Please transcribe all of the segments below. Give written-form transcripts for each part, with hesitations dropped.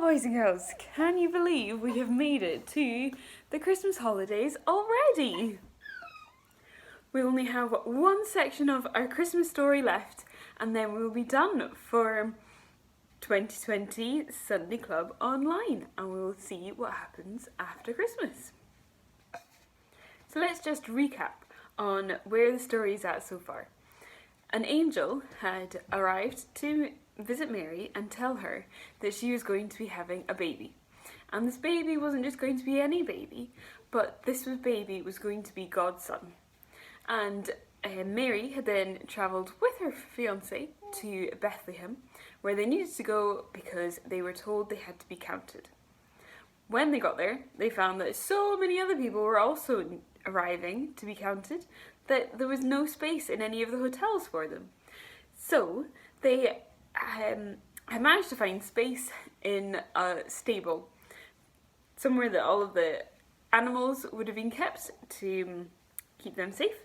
boys and girls, can you believe we have made it to the Christmas holidays already? We only have one section of our Christmas story left and then we'll be done for 2020 Sunday Club Online and we'll see what happens after Christmas. So let's just recap on where the story is at so far. An angel had arrived to visit Mary and tell her that she was going to be having a baby. And this baby wasn't just going to be any baby, but this baby was going to be God's son. And Mary had then travelled with her fiancé to Bethlehem, where they needed to go because they were told they had to be counted. When they got there, they found that so many other people were also arriving to be counted that there was no space in any of the hotels for them. So they had managed to find space in a stable, somewhere that all of the animals would have been kept to keep them safe,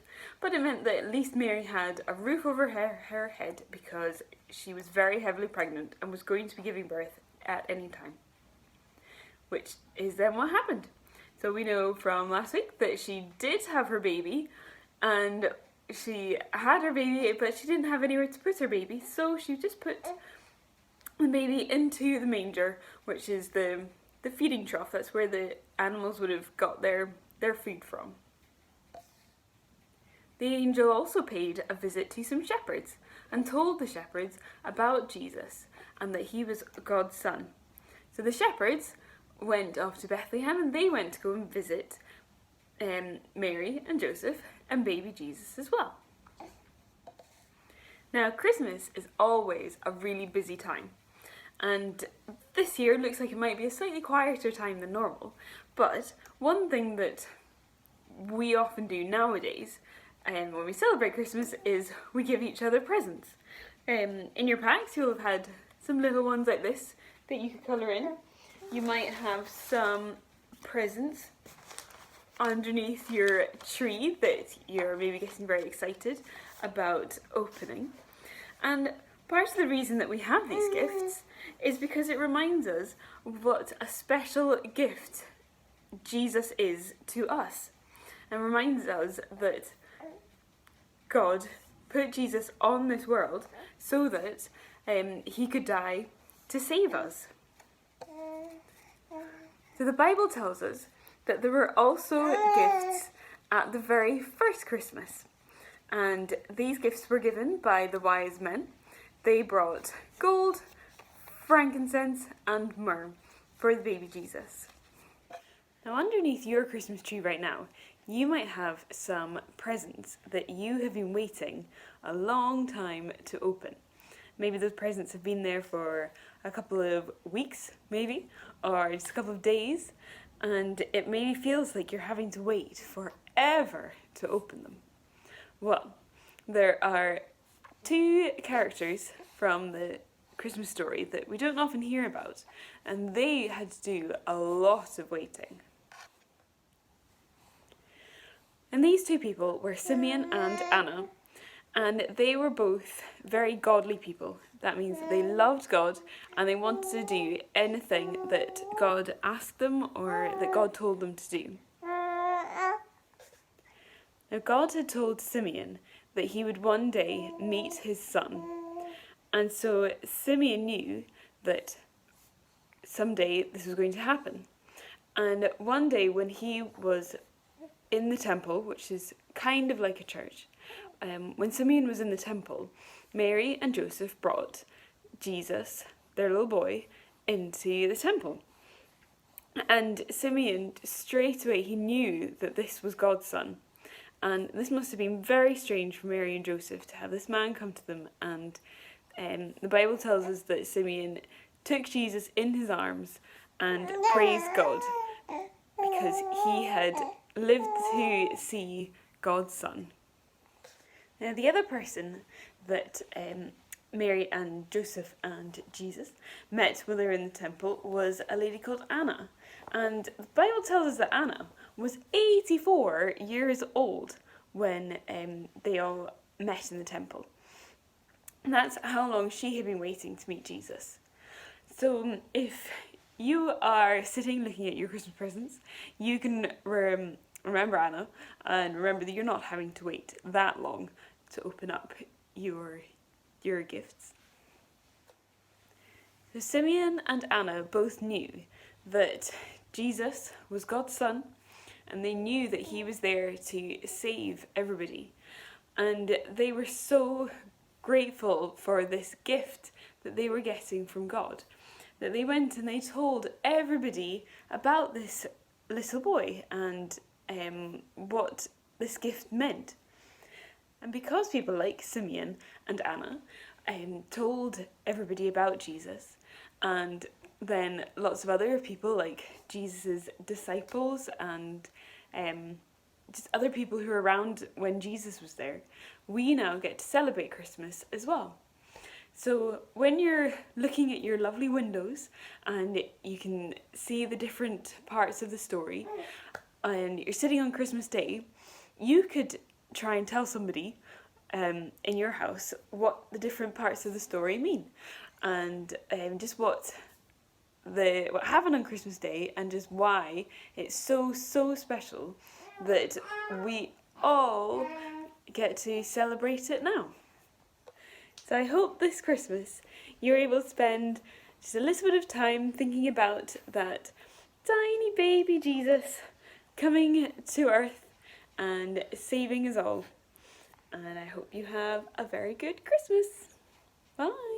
but it meant that at least Mary had a roof over her head because she was very heavily pregnant and was going to be giving birth at any time, which is then what happened. So we know from last week that she did have her baby, and she had her baby, but she didn't have anywhere to put her baby, so she just put the baby into the manger, which is the feeding trough. That's where the animals would have got their food from. The angel also paid a visit to some shepherds and told the shepherds about Jesus and that he was God's son. So the shepherds went off to Bethlehem and they went to go and visit Mary and Joseph and baby Jesus as well. Now, Christmas is always a really busy time, and this year looks like it might be a slightly quieter time than normal, but one thing that we often do nowadays when we celebrate Christmas is we give each other presents. In your packs you'll have had some little ones like this that you could colour in. You might have some presents underneath your tree that you're maybe getting very excited about opening. And part of the reason that we have these gifts is because it reminds us what a special gift Jesus is to us, and reminds us that God put Jesus on this world so that he could die to save us. So the Bible tells us that there were also gifts at the very first Christmas, and these gifts were given by the wise men. They brought gold, frankincense and myrrh for the baby Jesus. Now, underneath your Christmas tree right now, you might have some presents that you have been waiting a long time to open. Maybe those presents have been there for a couple of weeks, maybe, or just a couple of days, and it maybe feels like you're having to wait forever to open them. Well, there are two characters from the Christmas story that we don't often hear about, and they had to do a lot of waiting. And these two people were Simeon and Anna, and they were both very godly people. That means that they loved God and they wanted to do anything that God asked them or that God told them to do. Now, God had told Simeon that he would one day meet his son, and so Simeon knew that someday this was going to happen. And one day when he was in the temple, which is kind of like a church, when Simeon was in the temple, Mary and Joseph brought Jesus, their little boy, into the temple. And Simeon, straight away, he knew that this was God's son. And this must have been very strange for Mary and Joseph to have this man come to them. And the Bible tells us that Simeon took Jesus in his arms and praised God because he had lived to see God's son. Now, the other person that Mary and Joseph and Jesus met when they were in the temple was a lady called Anna. And the Bible tells us that Anna was 84 years old when they all met in the temple. And that's how long she had been waiting to meet Jesus. So if you are sitting looking at your Christmas presents, you can remember Anna and remember that you're not having to wait that long to open up your gifts. So Simeon and Anna both knew that Jesus was God's son, and they knew that he was there to save everybody. And they were so grateful for this gift that they were getting from God, that they went and they told everybody about this little boy and what this gift meant. And because people like Simeon and Anna told everybody about Jesus, and then lots of other people like Jesus' disciples and just other people who were around when Jesus was there, we now get to celebrate Christmas as well. So when you're looking at your lovely windows and you can see the different parts of the story and you're sitting on Christmas Day, you could try and tell somebody in your house what the different parts of the story mean, and just what happened on Christmas Day, and just why it's so special that we all get to celebrate it now. So I hope this Christmas you're able to spend just a little bit of time thinking about that tiny baby Jesus coming to earth and saving us all. And I hope you have a very good Christmas. Bye.